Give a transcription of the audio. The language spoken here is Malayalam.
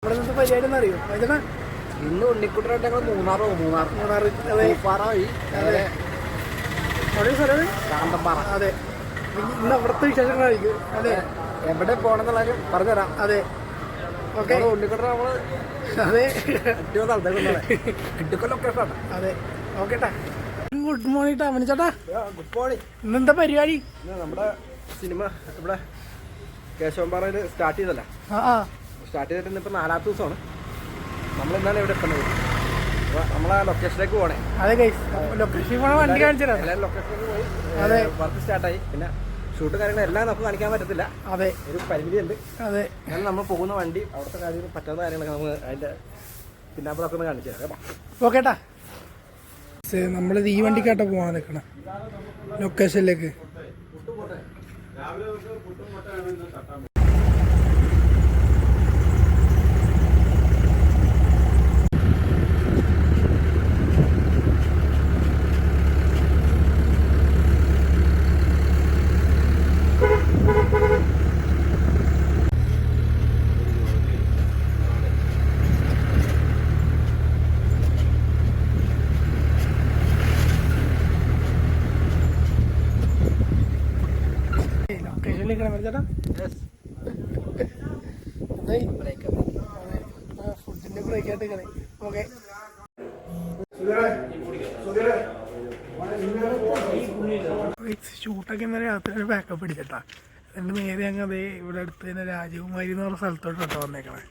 ഇവിടെ നിന്ന് പരിപാടി ഒന്ന് അറിയോ ചേട്ടാ? ഇന്ന് ഉണ്ണിക്കുട്ടനായിട്ട് ഞങ്ങൾ മൂന്നാർ പാറ വഴി സ്ഥലം കാന്തമ്പാറ. അതെ, ഇന്ന് അവിടുത്തെ വിശേഷങ്ങളായിരിക്കും അതെ. എവിടെ പോകണമെന്നുള്ള കാര്യം പറഞ്ഞുതരാം. അതെ, ഓക്കെ. ഉണ്ണിക്കുട്ടൻ നമ്മള് അതെ കിട്ടിയ സ്ഥലത്തേക്ക് കിട്ടിയ ലൊക്കേഷൻ. അതെ, ഓക്കേട്ടാ. ഗുഡ് മോർണിംഗ് ട്ടാ മണിച്ചേട്ടാ. Good morning. ഇന്നെന്താ പരിപാടി? നമ്മുടെ സിനിമ ഇവിടെ കേശവമ്പാറയിൽ സ്റ്റാർട്ട് ചെയ്തല്ല. സ്റ്റാർട്ട് ചെയ്തിട്ട് ഇന്നിപ്പോൾ 4ാമത്തെ ദിവസമാണ്. നമ്മളിന്നാണ് ഇവിടെ എത്തുന്നത്. അപ്പോൾ നമ്മളാ ലൊക്കേഷനിലേക്ക് പോകണേ. അതെ ഗൈസ്, ലൊക്കേഷൻ പോണ വണ്ടി കാണിച്ചത്. എല്ലാവരും ലൊക്കേഷനിലേക്ക് പോയി. അതെ, വർക്ക് സ്റ്റാർട്ടായി. പിന്നെ ഷൂട്ടും കാര്യങ്ങളും എല്ലാം നമുക്ക് കാണിക്കാൻ പറ്റത്തില്ല. അതെ, ഒരു പരിമിതിയുണ്ട്. അതെ, എന്നാൽ നമ്മൾ പോകുന്ന വണ്ടി അവിടുത്തെ കാര്യങ്ങൾ പറ്റുന്ന കാര്യങ്ങളൊക്കെ നമുക്ക് അതിൻ്റെ പിന്നാമ്പുറമൊക്കെ ഒന്ന് കാണിച്ചു തരാം. ഓക്കേട്ടാ. നമ്മളിത് ഈ വണ്ടിക്കാട്ട പോകാൻ നിൽക്കണം ലൊക്കേഷനിലേക്ക്. ഫുഡിന്റെ ബ്രേക്ക് ആയിട്ട് കളി. ഓക്കെ, ഷൂട്ടൊക്കെ ഇന്നലെ രാത്രി ബാക്കപ്പ് പിടിച്ചിട്ടാ. എന്നിട്ട് നേരെ അങ്ങ് അതേ ഇവിടെ അടുത്ത് തന്നെ രാജകുമാരി എന്ന് പറഞ്ഞ സ്ഥലത്തോട്ട് കേട്ടോ വന്നേക്കണേ.